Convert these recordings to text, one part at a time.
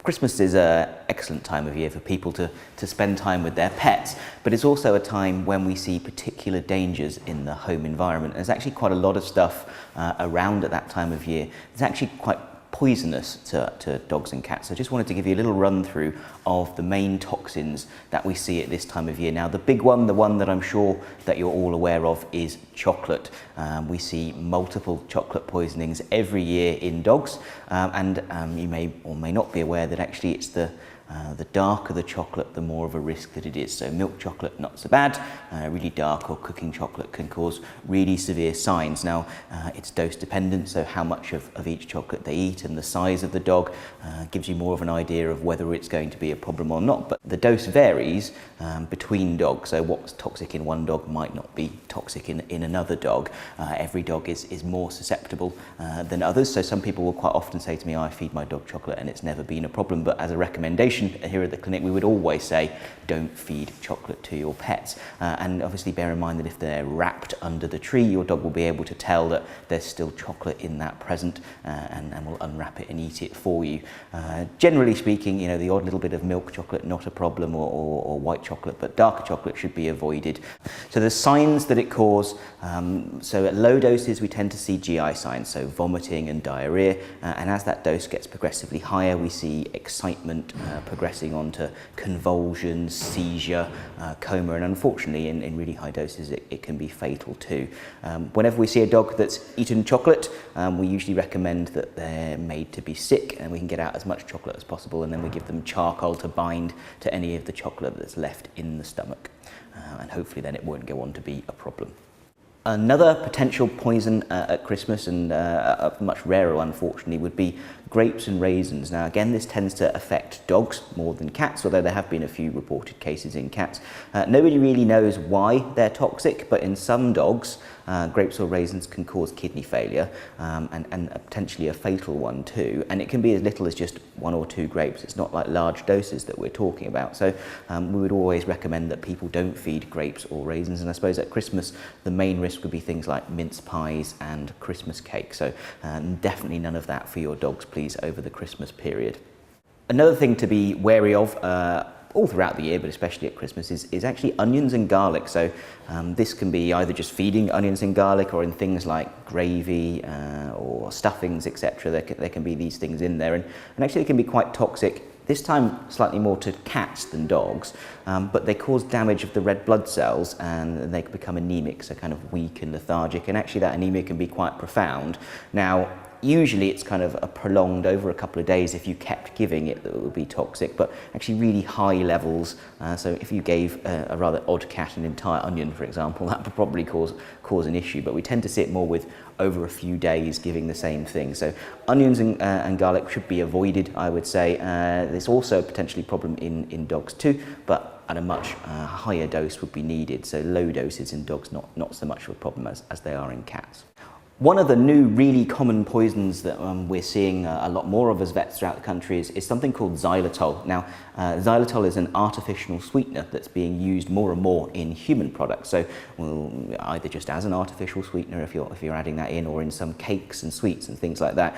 Christmas is an excellent time of year for people to spend time with their pets, but it's also a time when we see particular dangers in the home environment. There's actually quite a lot of stuff around at that time of year. It's actually quite poisonous to dogs and cats. So I just wanted to give you a little run through of the main toxins that we see at this time of year. Now the big one, the one that I'm sure that you're all aware of, is chocolate. We see multiple chocolate poisonings every year in dogs, and you may or may not be aware that actually it's the darker the chocolate, the more of a risk that it is. So milk chocolate, not so bad. Really dark or cooking chocolate can cause really severe signs. Now, it's dose dependent, so how much of each chocolate they eat and the size of the dog gives you more of an idea of whether it's going to be a problem or not. But the dose varies between dogs, so what's toxic in one dog might not be toxic in another dog. Every dog is more susceptible than others, so some people will quite often say to me, I feed my dog chocolate and it's never been a problem, but as a recommendation here at the clinic, we would always say don't feed chocolate to your pets, and obviously bear in mind that if they're wrapped under the tree, your dog will be able to tell that there's still chocolate in that present, and will unwrap it and eat it for you. Generally speaking, you know, the odd little bit of milk chocolate, not a problem, or white chocolate, but darker chocolate should be avoided. So the signs that it causes, so at low doses we tend to see GI signs, so vomiting and diarrhea, and as that dose gets progressively higher, we see excitement progressing on to convulsions, seizure, coma, and unfortunately in really high doses it can be fatal too. Whenever we see a dog that's eaten chocolate, we usually recommend that they're made to be sick and we can get out as much chocolate as possible, and then we give them charcoal to bind to any of the chocolate that's left in the stomach, and hopefully then it won't go on to be a problem. Another potential poison at Christmas, and a much rarer unfortunately, would be grapes and raisins. Now again, this tends to affect dogs more than cats, although there have been a few reported cases in cats. Nobody really knows why they're toxic, but in some dogs, grapes or raisins can cause kidney failure, and potentially a fatal one too. And it can be as little as just 1 or 2 grapes. It's not like large doses that we're talking about. So we would always recommend that people don't feed grapes or raisins. And I suppose at Christmas, the main risk would be things like mince pies and Christmas cake. So definitely none of that for your dogs, please, over the Christmas period. Another thing to be wary of all throughout the year, but especially at Christmas, is actually onions and garlic. So this can be either just feeding onions and garlic, or in things like gravy or stuffings, etc. There can be these things in there, and actually they can be quite toxic. This time slightly more to cats than dogs, but they cause damage of the red blood cells and they can become anemic, so kind of weak and lethargic, and actually that anemia can be quite profound. Now, usually it's kind of a prolonged over a couple of days if you kept giving it, that it would be toxic, but actually really high levels. So if you gave a rather odd cat an entire onion, for example, that would probably cause an issue, but we tend to see it more with over a few days giving the same thing. So onions and garlic should be avoided, I would say. There's also potentially a problem in dogs too, but at a much higher dose would be needed. So low doses in dogs, not so much of a problem as they are in cats. One of the new really common poisons that we're seeing a lot more of as vets throughout the country is something called Xylitol. Now, Xylitol is an artificial sweetener that's being used more and more in human products. So either just as an artificial sweetener if you're adding that in, or in some cakes and sweets and things like that.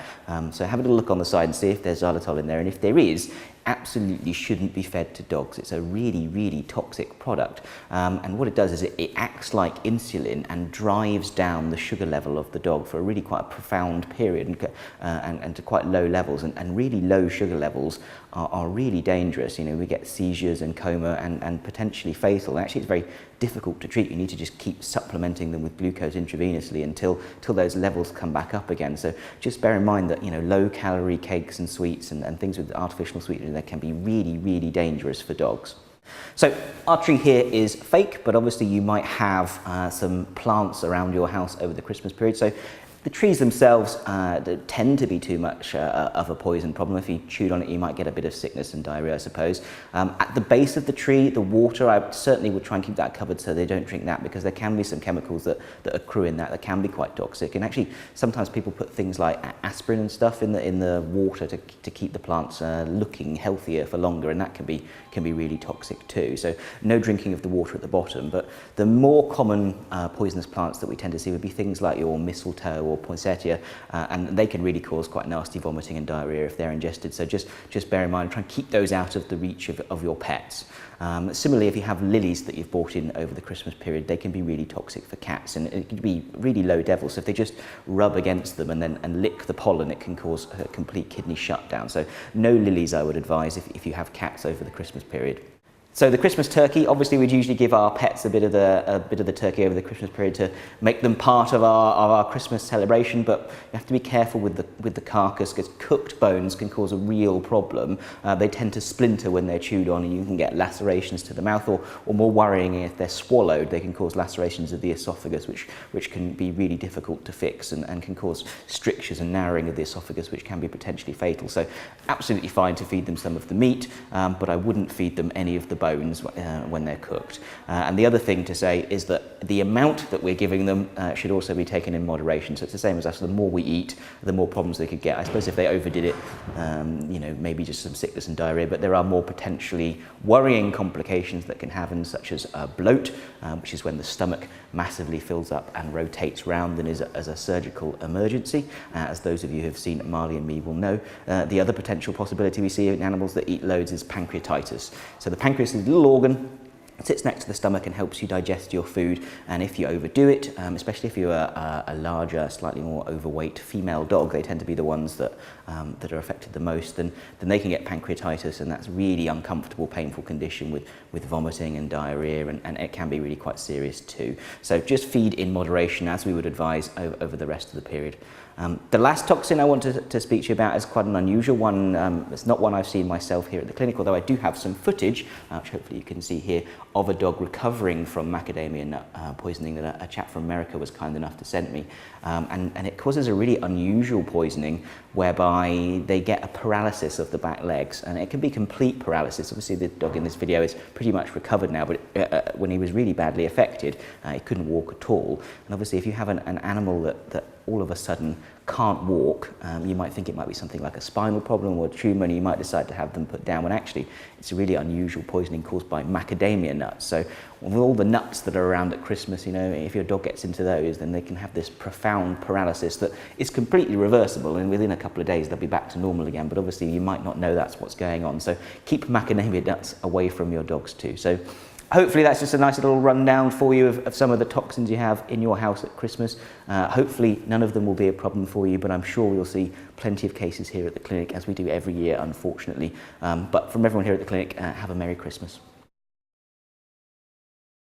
So have a little look on the side and see if there's Xylitol in there, and if there is, absolutely shouldn't be fed to dogs. It's a really, really toxic product. And what it does is it acts like insulin and drives down the sugar level of the dog for a really quite a profound period, and to quite low levels. And really low sugar levels are really dangerous. You know, we get seizures and coma and potentially fatal. And actually, it's very difficult to treat. You need to just keep supplementing them with glucose intravenously until those levels come back up again. So just bear in mind that, you know, low calorie cakes and sweets and things with artificial sweeteners, they can be really, really dangerous for dogs. So our tree here is fake, but obviously you might have some plants around your house over the Christmas period. So the trees themselves tend to be too much of a poison problem. If you chewed on it, you might get a bit of sickness and diarrhea, I suppose. At the base of the tree, the water, I certainly would try and keep that covered so they don't drink that, because there can be some chemicals that accrue in that can be quite toxic. And actually, sometimes people put things like aspirin and stuff in the water to keep the plants looking healthier for longer, and that can be really toxic too. So no drinking of the water at the bottom. But the more common poisonous plants that we tend to see would be things like your mistletoe or or poinsettia, and they can really cause quite nasty vomiting and diarrhea if they're ingested. So just bear in mind, try and keep those out of the reach of your pets. Similarly, if you have lilies that you've bought in over the Christmas period, they can be really toxic for cats, and it can be really low devil. So if they just rub against them and lick the pollen, it can cause a complete kidney shutdown. So no lilies, I would advise, if you have cats over the Christmas period. So the Christmas turkey, obviously we'd usually give our pets a bit of the turkey over the Christmas period to make them part of our Christmas celebration, but you have to be careful with the carcass, because cooked bones can cause a real problem. They tend to splinter when they're chewed on, and you can get lacerations to the mouth, or more worrying, if they're swallowed, they can cause lacerations of the esophagus, which can be really difficult to fix, and can cause strictures and narrowing of the esophagus, which can be potentially fatal. So absolutely fine to feed them some of the meat, but I wouldn't feed them any of the bones when they're cooked. And the other thing to say is that the amount that we're giving them should also be taken in moderation. So it's the same as us. The more we eat, the more problems they could get. I suppose if they overdid it, maybe just some sickness and diarrhea, but there are more potentially worrying complications that can happen, such as bloat, which is when the stomach massively fills up and rotates round and is as a surgical emergency, as those of you who have seen Marley and me will know. The other potential possibility we see in animals that eat loads is pancreatitis. So the pancreas is a little organ. It sits next to the stomach and helps you digest your food, and if you overdo it, especially if you're a larger, slightly more overweight female dog, they tend to be the ones that are affected the most, then they can get pancreatitis, and that's really uncomfortable, painful condition with vomiting and diarrhea, and it can be really quite serious too. So just feed in moderation, as we would advise over the rest of the period. The last toxin I want to speak to you about is quite an unusual one. It's not one I've seen myself here at the clinic, although I do have some footage, which hopefully you can see here, of a dog recovering from macadamia nut poisoning that a chap from America was kind enough to send me. And it causes a really unusual poisoning whereby they get a paralysis of the back legs, and it can be complete paralysis. Obviously the dog in this video is pretty much recovered now, but when he was really badly affected, he couldn't walk at all. And obviously if you have an animal that all of a sudden can't walk, you might think it might be something like a spinal problem or a tumour, and you might decide to have them put down, when actually it's a really unusual poisoning caused by macadamia nuts. So with all the nuts that are around at Christmas, if your dog gets into those, then they can have this profound paralysis that is completely reversible, and within a couple of days they'll be back to normal again, but obviously you might not know that's what's going on. So keep macadamia nuts away from your dogs too. So hopefully that's just a nice little rundown for you of some of the toxins you have in your house at Christmas. Hopefully none of them will be a problem for you, but I'm sure we'll see plenty of cases here at the clinic, as we do every year, unfortunately. But from everyone here at the clinic, have a Merry Christmas.